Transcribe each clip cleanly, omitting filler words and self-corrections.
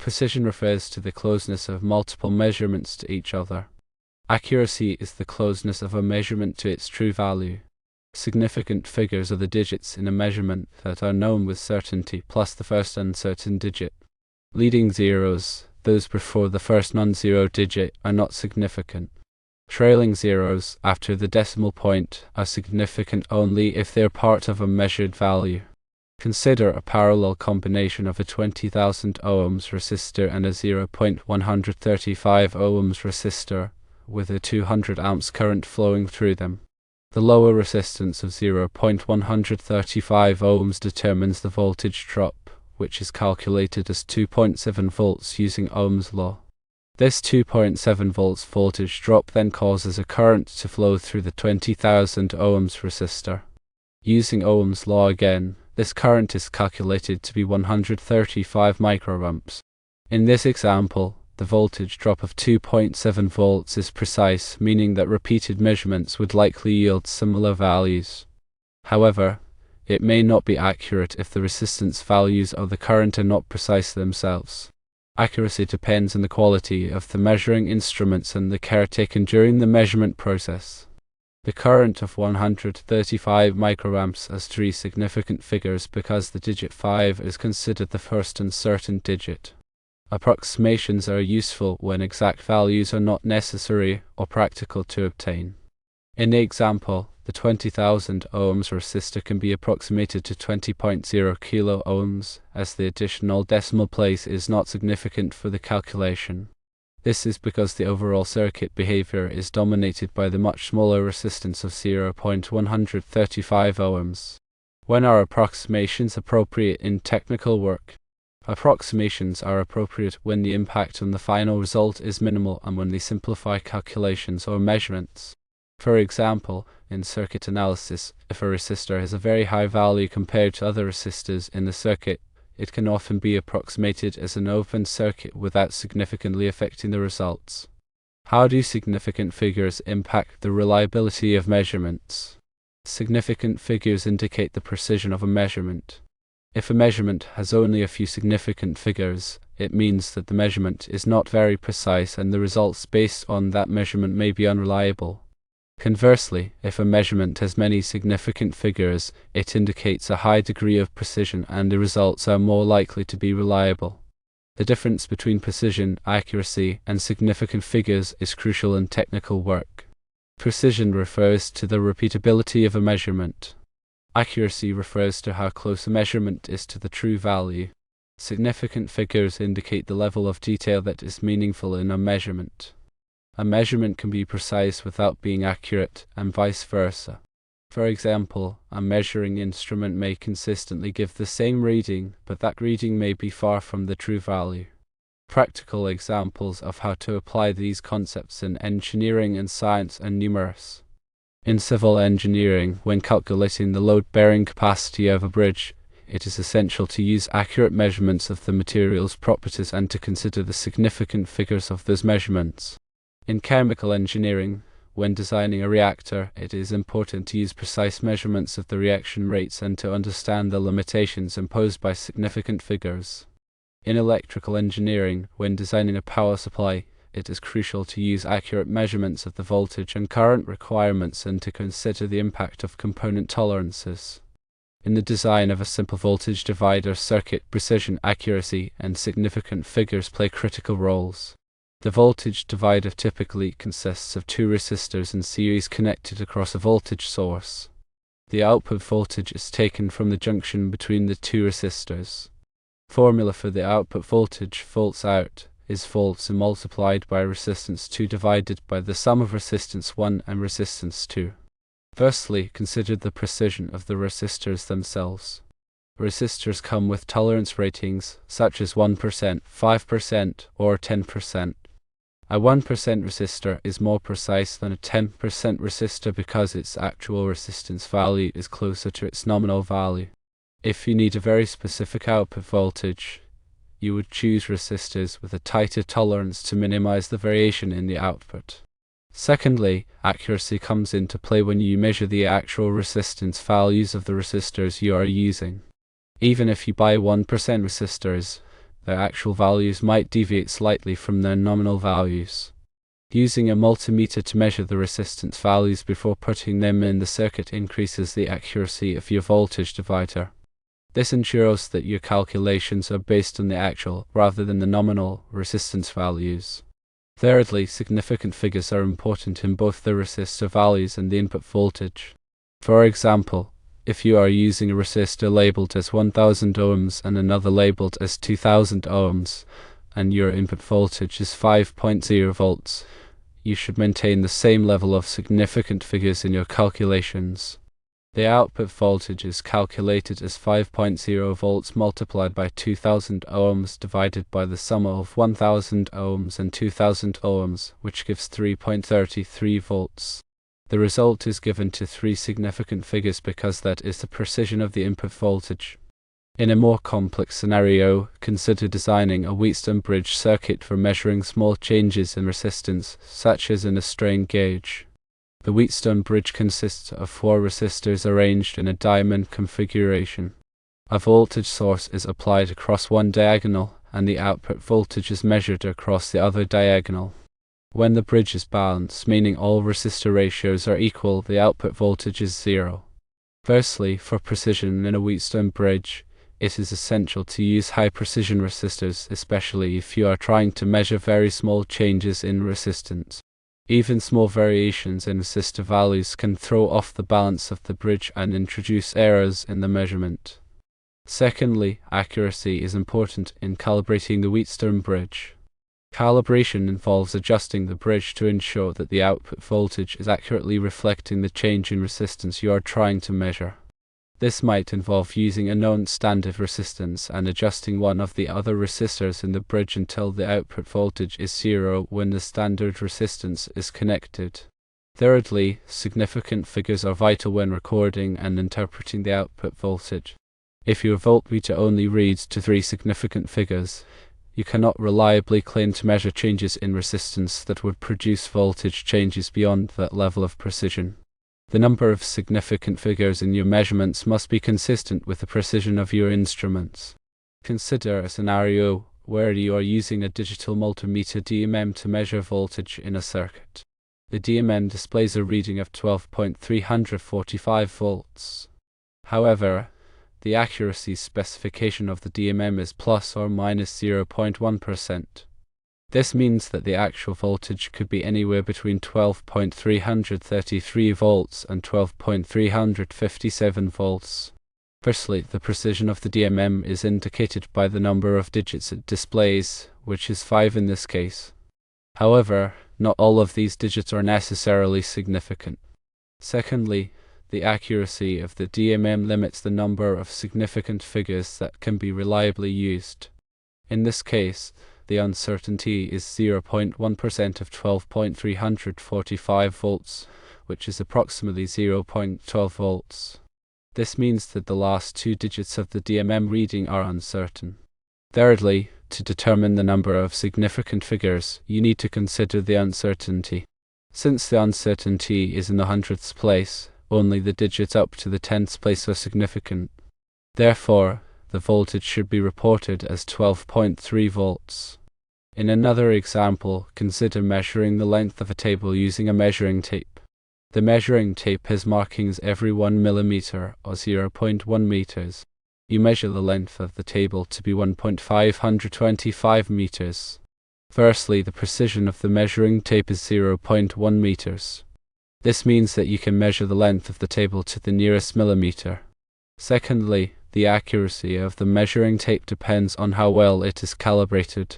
Precision refers to the closeness of multiple measurements to each other. Accuracy is the closeness of a measurement to its true value. Significant figures are the digits in a measurement that are known with certainty plus the first uncertain digit. Leading zeros, those before the first non-zero digit, are not significant. Trailing zeros after the decimal point are significant only if they are part of a measured value. Consider a parallel combination of a 20,000 ohms resistor and a 0.135 ohms resistor with a 200 amps current flowing through them. The lower resistance of 0.135 ohms determines the voltage drop, which is calculated as 2.7 volts using Ohm's law. This 2.7 volts voltage drop then causes a current to flow through the 20,000 ohms resistor. Using Ohm's law again, this current is calculated to be 135 microamps. In this example, the voltage drop of 2.7 volts is precise, meaning that repeated measurements would likely yield similar values. However, it may not be accurate if the resistance values of the current are not precise themselves. Accuracy depends on the quality of the measuring instruments and the care taken during the measurement process. The current of 135 microamps has three significant figures because the digit 5 is considered the first uncertain digit. Approximations are useful when exact values are not necessary or practical to obtain. In the example, the 20,000 ohms resistor can be approximated to 20.0 kilo ohms, as the additional decimal place is not significant for the calculation. This is because the overall circuit behavior is dominated by the much smaller resistance of 0.135 ohms. When are approximations appropriate in technical work? Approximations are appropriate when the impact on the final result is minimal and when they simplify calculations or measurements. For example, in circuit analysis, if a resistor has a very high value compared to other resistors in the circuit, it can often be approximated as an open circuit without significantly affecting the results. How do significant figures impact the reliability of measurements? Significant figures indicate the precision of a measurement. If a measurement has only a few significant figures, it means that the measurement is not very precise and the results based on that measurement may be unreliable. Conversely, if a measurement has many significant figures, it indicates a high degree of precision and the results are more likely to be reliable. The difference between precision, accuracy, and significant figures is crucial in technical work. Precision refers to the repeatability of a measurement. Accuracy refers to how close a measurement is to the true value. Significant figures indicate the level of detail that is meaningful in a measurement. A measurement can be precise without being accurate, and vice versa. For example, a measuring instrument may consistently give the same reading, but that reading may be far from the true value. Practical examples of how to apply these concepts in engineering and science are numerous. In civil engineering, when calculating the load-bearing capacity of a bridge, it is essential to use accurate measurements of the material's properties and to consider the significant figures of those measurements. In chemical engineering, when designing a reactor, it is important to use precise measurements of the reaction rates and to understand the limitations imposed by significant figures. In electrical engineering, when designing a power supply, it is crucial to use accurate measurements of the voltage and current requirements and to consider the impact of component tolerances. In the design of a simple voltage divider circuit, precision, accuracy, and significant figures play critical roles. The voltage divider typically consists of two resistors in series connected across a voltage source. The output voltage is taken from the junction between the two resistors. Formula for the output voltage, volts out, is volts multiplied by resistance 2 divided by the sum of resistance 1 and resistance 2. Firstly, consider the precision of the resistors themselves. Resistors come with tolerance ratings such as 1%, 5%, or 10%. A 1% resistor is more precise than a 10% resistor because its actual resistance value is closer to its nominal value. If you need a very specific output voltage, you would choose resistors with a tighter tolerance to minimize the variation in the output. Secondly, accuracy comes into play when you measure the actual resistance values of the resistors you are using. Even if you buy 1% resistors, their actual values might deviate slightly from their nominal values. Using a multimeter to measure the resistance values before putting them in the circuit increases the accuracy of your voltage divider. This ensures that your calculations are based on the actual rather than the nominal resistance values. Thirdly, significant figures are important in both the resistor values and the input voltage. For example, if you are using a resistor labeled as 1000 ohms and another labeled as 2000 ohms, and your input voltage is 5.0 volts, you should maintain the same level of significant figures in your calculations. The output voltage is calculated as 5.0 volts multiplied by 2000 ohms divided by the sum of 1000 ohms and 2000 ohms, which gives 3.33 volts. The result is given to three significant figures because that is the precision of the input voltage. In a more complex scenario, consider designing a Wheatstone bridge circuit for measuring small changes in resistance, such as in a strain gauge. The Wheatstone bridge consists of 4 resistors arranged in a diamond configuration. A voltage source is applied across one diagonal, and the output voltage is measured across the other diagonal. When the bridge is balanced, meaning all resistor ratios are equal, the output voltage is 0. Firstly, for precision in a Wheatstone bridge, it is essential to use high-precision resistors, especially if you are trying to measure very small changes in resistance. Even small variations in resistor values can throw off the balance of the bridge and introduce errors in the measurement. Secondly, accuracy is important in calibrating the Wheatstone bridge. Calibration involves adjusting the bridge to ensure that the output voltage is accurately reflecting the change in resistance you are trying to measure. This might involve using a known standard resistance and adjusting one of the other resistors in the bridge until the output voltage is 0 when the standard resistance is connected. Thirdly, significant figures are vital when recording and interpreting the output voltage. If your voltmeter only reads to 3 significant figures, you cannot reliably claim to measure changes in resistance that would produce voltage changes beyond that level of precision. The number of significant figures in your measurements must be consistent with the precision of your instruments. Consider a scenario where you are using a digital multimeter DMM to measure voltage in a circuit. The DMM displays a reading of 12.345 volts. However, the accuracy specification of the DMM is plus or minus 0.1%. This means that the actual voltage could be anywhere between 12.333 volts and 12.357 volts. Firstly, the precision of the DMM is indicated by the number of digits it displays, which is 5 in this case. However, not all of these digits are necessarily significant. Secondly, the accuracy of the DMM limits the number of significant figures that can be reliably used. In this case, the uncertainty is 0.1% of 12.345 volts, which is approximately 0.12 volts. This means that the last 2 digits of the DMM reading are uncertain. Thirdly, to determine the number of significant figures, you need to consider the uncertainty. Since the uncertainty is in the hundredths place, only the digits up to the tenths place are significant. Therefore, the voltage should be reported as 12.3 volts. In another example, consider measuring the length of a table using a measuring tape. The measuring tape has markings every 1 millimeter or 0.1 meters. You measure the length of the table to be 1.525 meters. Firstly, the precision of the measuring tape is 0.1 meters. This means that you can measure the length of the table to the nearest millimeter. Secondly, the accuracy of the measuring tape depends on how well it is calibrated.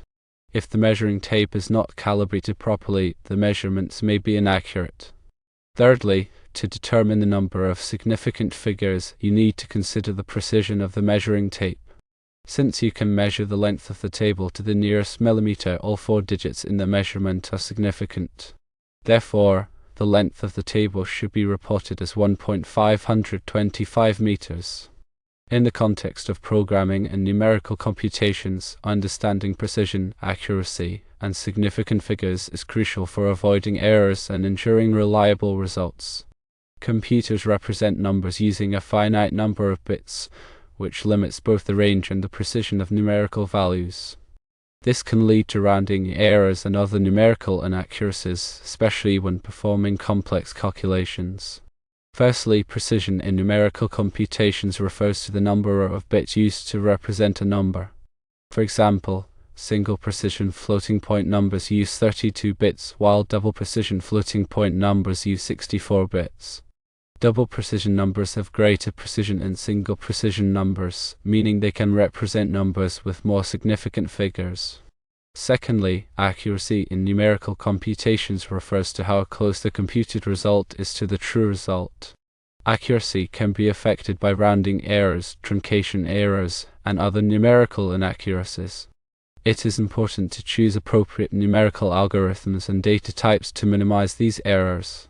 If the measuring tape is not calibrated properly, the measurements may be inaccurate. Thirdly, to determine the number of significant figures, you need to consider the precision of the measuring tape. Since you can measure the length of the table to the nearest millimeter, all 4 digits in the measurement are significant. Therefore, the length of the table should be reported as 1.525 meters. In the context of programming and numerical computations, understanding precision, accuracy, and significant figures is crucial for avoiding errors and ensuring reliable results. Computers represent numbers using a finite number of bits, which limits both the range and the precision of numerical values. This can lead to rounding errors and other numerical inaccuracies, especially when performing complex calculations. Firstly, precision in numerical computations refers to the number of bits used to represent a number. For example, single precision floating point numbers use 32 bits, while double precision floating point numbers use 64 bits. Double precision numbers have greater precision than single precision numbers, meaning they can represent numbers with more significant figures. Secondly, accuracy in numerical computations refers to how close the computed result is to the true result. Accuracy can be affected by rounding errors, truncation errors, and other numerical inaccuracies. It is important to choose appropriate numerical algorithms and data types to minimize these errors.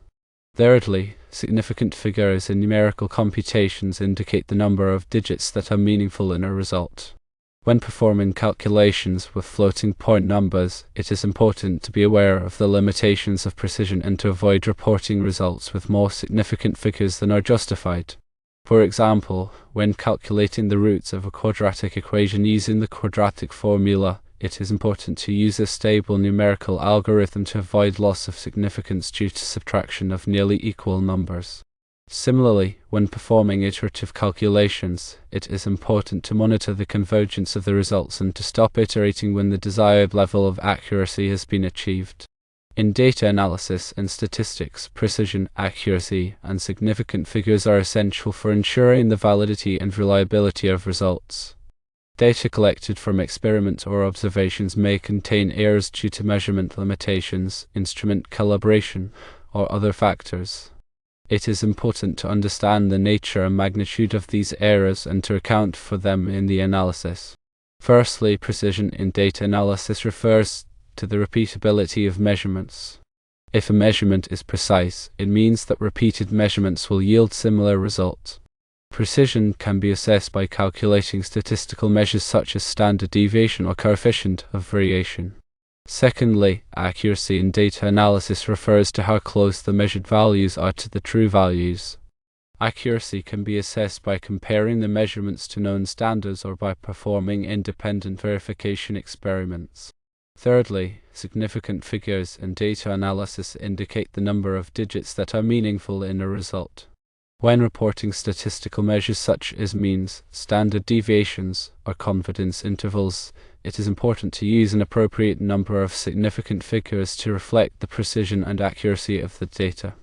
Thirdly, significant figures in numerical computations indicate the number of digits that are meaningful in a result. When performing calculations with floating point numbers, it is important to be aware of the limitations of precision and to avoid reporting results with more significant figures than are justified. For example, when calculating the roots of a quadratic equation using the quadratic formula, it is important to use a stable numerical algorithm to avoid loss of significance due to subtraction of nearly equal numbers. Similarly, when performing iterative calculations, it is important to monitor the convergence of the results and to stop iterating when the desired level of accuracy has been achieved. In data analysis and statistics, precision, accuracy, and significant figures are essential for ensuring the validity and reliability of results. Data collected from experiments or observations may contain errors due to measurement limitations, instrument calibration, or other factors. It is important to understand the nature and magnitude of these errors and to account for them in the analysis. Firstly, precision in data analysis refers to the repeatability of measurements. If a measurement is precise, it means that repeated measurements will yield similar results. Precision can be assessed by calculating statistical measures such as standard deviation or coefficient of variation. Secondly, accuracy in data analysis refers to how close the measured values are to the true values. Accuracy can be assessed by comparing the measurements to known standards or by performing independent verification experiments. Thirdly, significant figures in data analysis indicate the number of digits that are meaningful in a result. When reporting statistical measures such as means, standard deviations, or confidence intervals, it is important to use an appropriate number of significant figures to reflect the precision and accuracy of the data.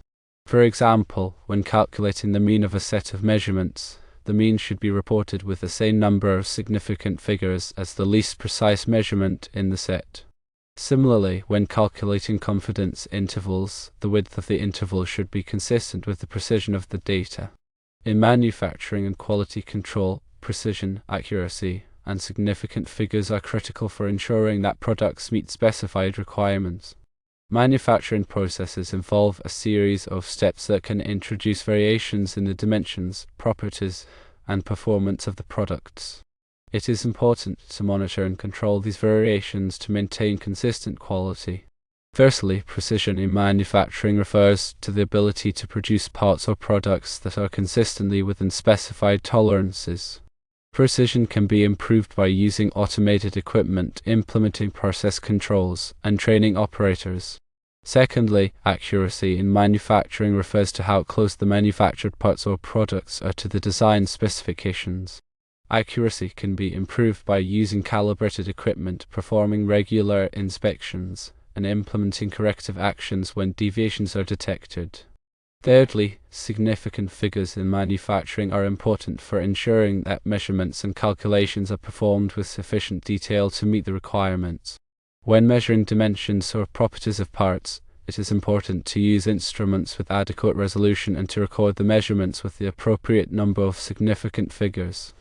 For example, when calculating the mean of a set of measurements, the mean should be reported with the same number of significant figures as the least precise measurement in the set. Similarly, when calculating confidence intervals, the width of the interval should be consistent with the precision of the data. In manufacturing and quality control, precision, accuracy, and significant figures are critical for ensuring that products meet specified requirements. Manufacturing processes involve a series of steps that can introduce variations in the dimensions, properties, and performance of the products. It is important to monitor and control these variations to maintain consistent quality. Firstly, precision in manufacturing refers to the ability to produce parts or products that are consistently within specified tolerances. Precision can be improved by using automated equipment, implementing process controls, and training operators. Secondly, accuracy in manufacturing refers to how close the manufactured parts or products are to the design specifications. Accuracy can be improved by using calibrated equipment, performing regular inspections, and implementing corrective actions when deviations are detected. Thirdly, significant figures in manufacturing are important for ensuring that measurements and calculations are performed with sufficient detail to meet the requirements. When measuring dimensions or properties of parts, it is important to use instruments with adequate resolution and to record the measurements with the appropriate number of significant figures.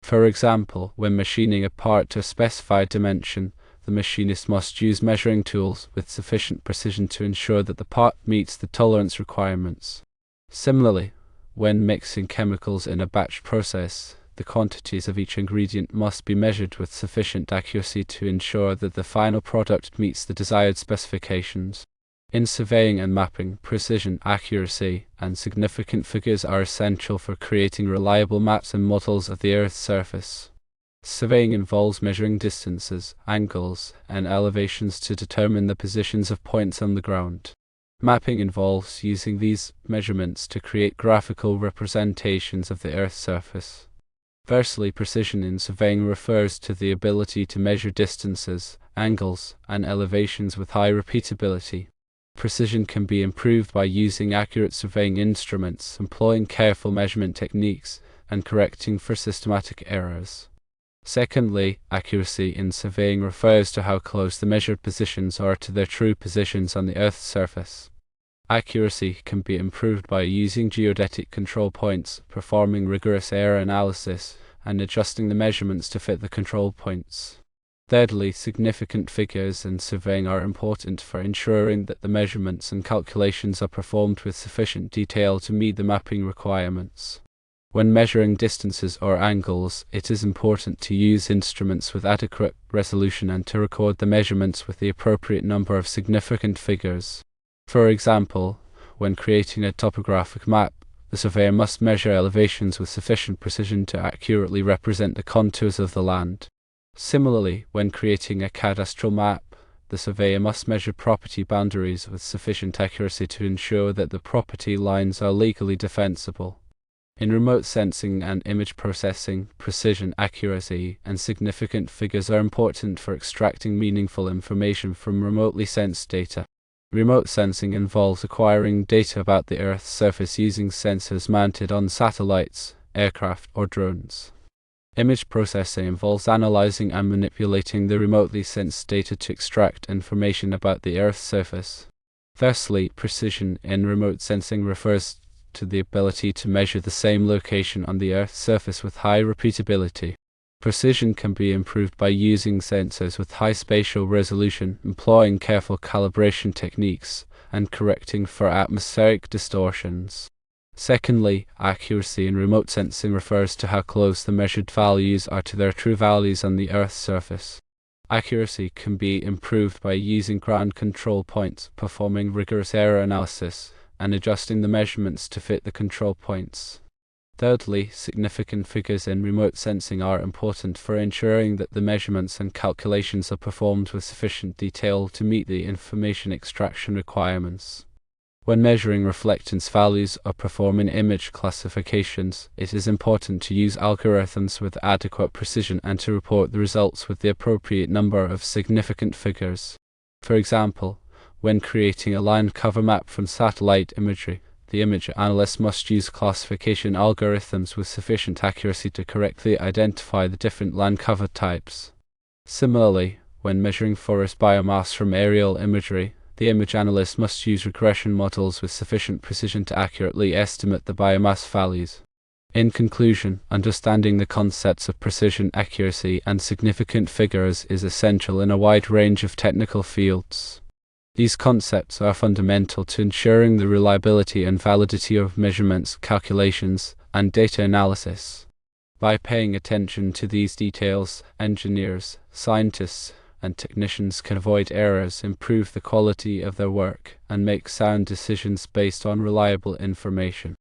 For example, when machining a part to a specified dimension, the machinist must use measuring tools with sufficient precision to ensure that the part meets the tolerance requirements. Similarly, when mixing chemicals in a batch process, the quantities of each ingredient must be measured with sufficient accuracy to ensure that the final product meets the desired specifications. In surveying and mapping, precision, accuracy, and significant figures are essential for creating reliable maps and models of the Earth's surface. Surveying involves measuring distances, angles, and elevations to determine the positions of points on the ground. Mapping involves using these measurements to create graphical representations of the Earth's surface. Firstly, precision in surveying refers to the ability to measure distances, angles, and elevations with high repeatability. Precision can be improved by using accurate surveying instruments, employing careful measurement techniques, and correcting for systematic errors. Secondly, accuracy in surveying refers to how close the measured positions are to their true positions on the Earth's surface. Accuracy can be improved by using geodetic control points, performing rigorous error analysis, and adjusting the measurements to fit the control points. Thirdly, significant figures in surveying are important for ensuring that the measurements and calculations are performed with sufficient detail to meet the mapping requirements. When measuring distances or angles, it is important to use instruments with adequate resolution and to record the measurements with the appropriate number of significant figures. For example, when creating a topographic map, the surveyor must measure elevations with sufficient precision to accurately represent the contours of the land. Similarly, when creating a cadastral map, the surveyor must measure property boundaries with sufficient accuracy to ensure that the property lines are legally defensible. In remote sensing and image processing, precision, accuracy, and significant figures are important for extracting meaningful information from remotely sensed data. Remote sensing involves acquiring data about the Earth's surface using sensors mounted on satellites, aircraft, or drones. Image processing involves analyzing and manipulating the remotely sensed data to extract information about the Earth's surface. Firstly, precision in remote sensing refers to the ability to measure the same location on the Earth's surface with high repeatability. Precision can be improved by using sensors with high spatial resolution, employing careful calibration techniques, and correcting for atmospheric distortions. Secondly, accuracy in remote sensing refers to how close the measured values are to their true values on the Earth's surface. Accuracy can be improved by using ground control points, performing rigorous error analysis, and adjusting the measurements to fit the control points. Thirdly, significant figures in remote sensing are important for ensuring that the measurements and calculations are performed with sufficient detail to meet the information extraction requirements. When measuring reflectance values or performing image classifications, it is important to use algorithms with adequate precision and to report the results with the appropriate number of significant figures. For example, when creating a line cover map from satellite imagery, the image analyst must use classification algorithms with sufficient accuracy to correctly identify the different land cover types. Similarly, when measuring forest biomass from aerial imagery, the image analyst must use regression models with sufficient precision to accurately estimate the biomass values. In conclusion, understanding the concepts of precision, accuracy, and significant figures is essential in a wide range of technical fields. These concepts are fundamental to ensuring the reliability and validity of measurements, calculations, and data analysis. By paying attention to these details, engineers, scientists, and technicians can avoid errors, improve the quality of their work, and make sound decisions based on reliable information.